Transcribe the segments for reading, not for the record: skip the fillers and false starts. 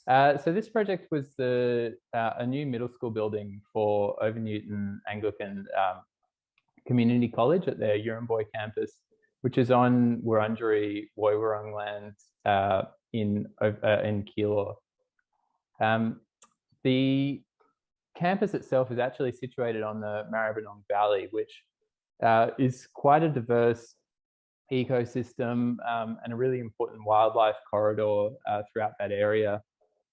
So this project was a new middle school building for Overnewton Anglican Community College at their Yirramboi campus, which is on Wurundjeri Woiwurrung land in Keilor. The campus itself is actually situated on the Maribyrnong Valley, which is quite a diverse ecosystem and a really important wildlife corridor throughout that area.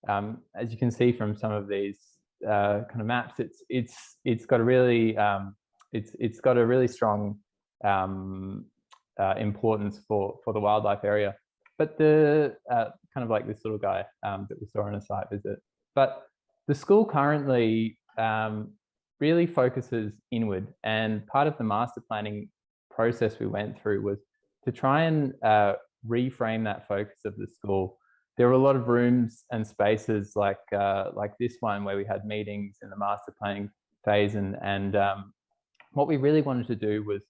As you can see from some of these kind of maps, it's got a really it's got a really strong importance for the wildlife area. But the kind of like this little guy that we saw on a site visit. But the school currently really focuses inward, and part of the master planning process we went through was to try and reframe that focus of the school. There were a lot of rooms and spaces like this one where we had meetings in the master planning phase, and what we really wanted to do was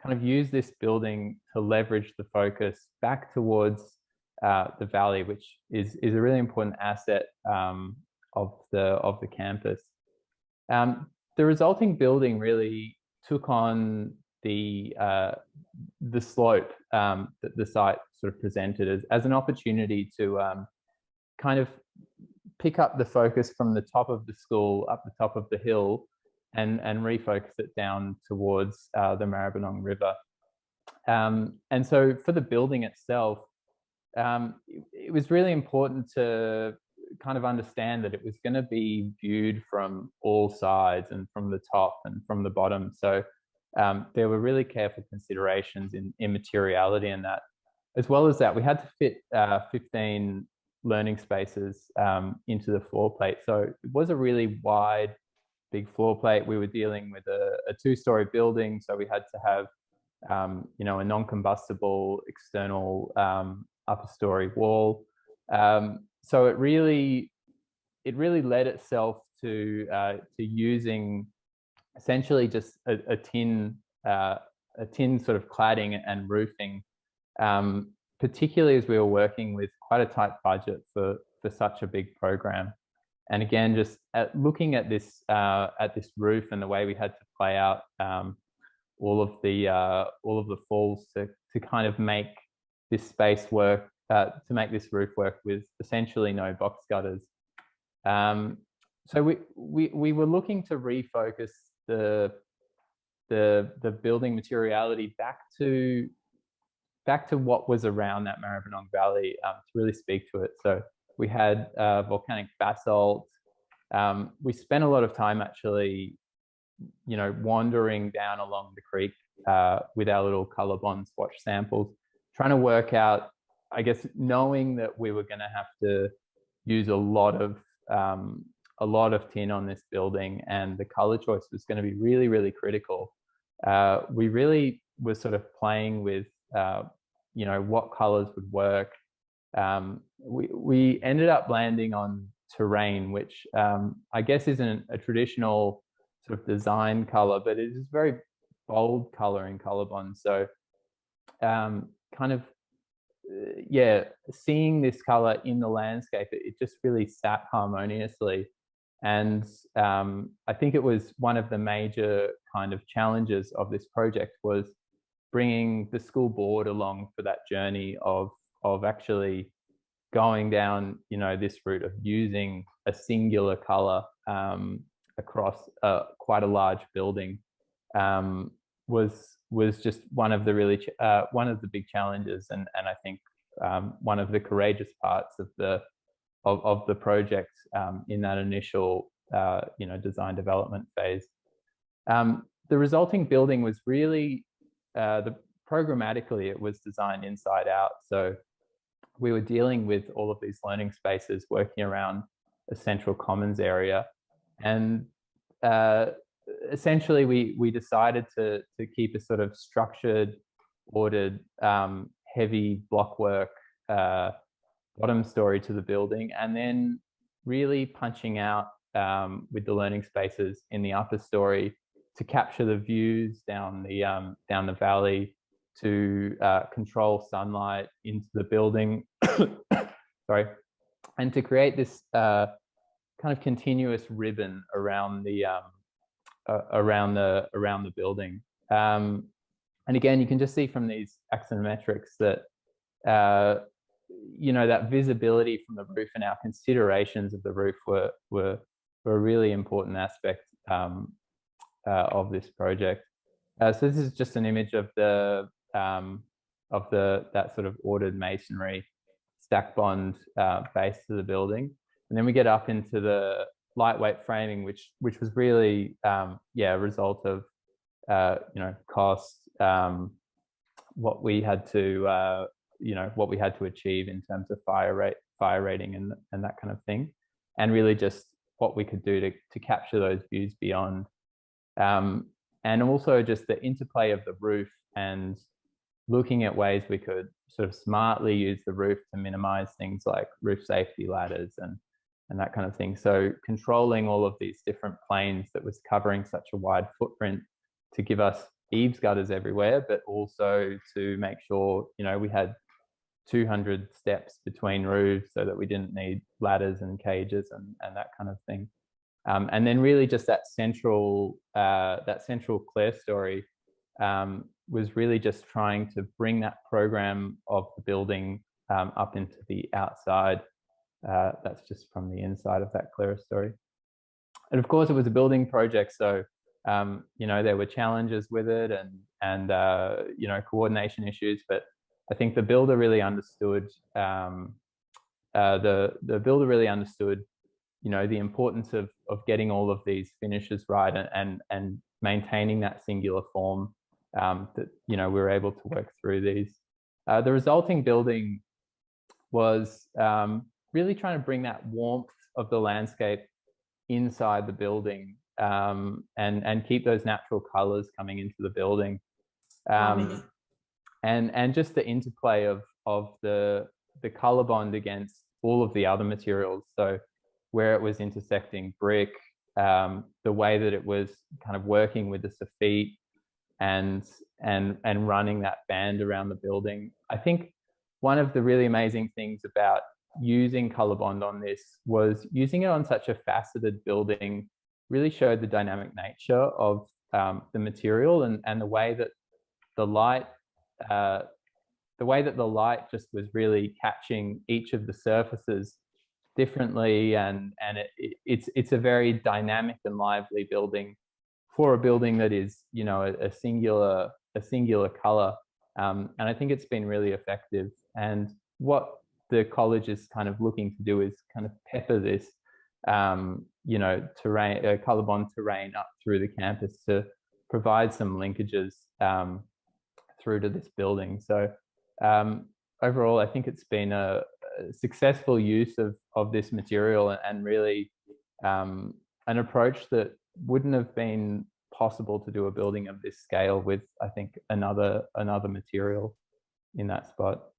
kind of use this building to leverage the focus back towards the valley, which is a really important asset of the campus. The resulting building really took on the slope that the site sort of presented as an opportunity to kind of pick up the focus from the top of the school up the top of the hill and refocus it down towards the Maribyrnong River. And so for the building itself, it was really important to kind of understand that it was going to be viewed from all sides and from the top and from the bottom. So there were really careful considerations in materiality and that. As well as that, we had to fit 15 learning spaces into the floor plate. So it was a really wide, big floor plate. We were dealing with a two-story building, so we had to have a non-combustible external upper story wall. So it really led itself to using essentially just a tin sort of cladding and roofing, particularly as we were working with quite a tight budget for such a big program. And again, just looking at this roof and the way we had to play out all of the falls to kind of make this space work, to make this roof work with essentially no box gutters. So we were looking to refocus the building materiality back to what was around that Maribyrnong Valley to really speak to it. So we had volcanic basalt. We spent a lot of time actually, wandering down along the creek with our little Colorbond swatch samples, trying to work out, I guess, knowing that we were going to have to use a lot of tin on this building, and the color choice was going to be really, really critical. We really were sort of playing with, what colors would work. We ended up landing on terrain, which I guess isn't a traditional sort of design color, but it is very bold color in Colorbond. So seeing this color in the landscape, it just really sat harmoniously. And I think it was one of the major kind of challenges of this project was bringing the school board along for that journey of actually going down, this route of using a singular color across quite a large building was just one of the big challenges, and I think one of the courageous parts of the project in that initial design development phase. The resulting building was really programmatically it was designed inside out. So we were dealing with all of these learning spaces working around a central commons area, and essentially we decided to keep a sort of structured, ordered, heavy blockwork bottom story to the building, and then really punching out with the learning spaces in the upper story to capture the views down the valley, to control sunlight into the building. Sorry, and to create this kind of continuous ribbon around the building. And again, you can just see from these axonometrics that that visibility from the roof and our considerations of the roof were a really important aspect of this project. So this is just an image of that sort of ordered masonry stack bond base to the building, and then we get up into the lightweight framing, which was really a result of cost, what we had to achieve in terms of fire rating and that kind of thing, and really just what we could do to capture those views beyond, and also just the interplay of the roof and looking at ways we could sort of smartly use the roof to minimize things like roof safety ladders and that kind of thing. So controlling all of these different planes that was covering such a wide footprint to give us eaves gutters everywhere, but also to make sure, we had 200 steps between roofs so that we didn't need ladders and cages and that kind of thing. And then really just that central clerestory was really just trying to bring that program of the building up into the outside. That's just from the inside of that clerestory. And of course, it was a building project, so there were challenges with it and coordination issues. But I think the builder really understood the builder really understood the importance of getting all of these finishes right and maintaining that singular form, that we were able to work through these. The resulting building was really trying to bring that warmth of the landscape inside the building, and keep those natural colors coming into the building, and just the interplay of the Colorbond against all of the other materials. So where it was intersecting brick, the way that it was kind of working with the soffit and running that band around the building. I think one of the really amazing things about using Colorbond on this was using it on such a faceted building really showed the dynamic nature of the material and the way that the light just was really catching each of the surfaces differently, and it's a very dynamic and lively building for a building that is a singular color, and I think it's been really effective. And what the college is kind of looking to do is kind of pepper this terrain, Colorbond terrain up through the campus to provide some linkages through to this building. So overall, I think it's been a successful use of this material, and really an approach that wouldn't have been possible to do a building of this scale with, I think, another material in that spot.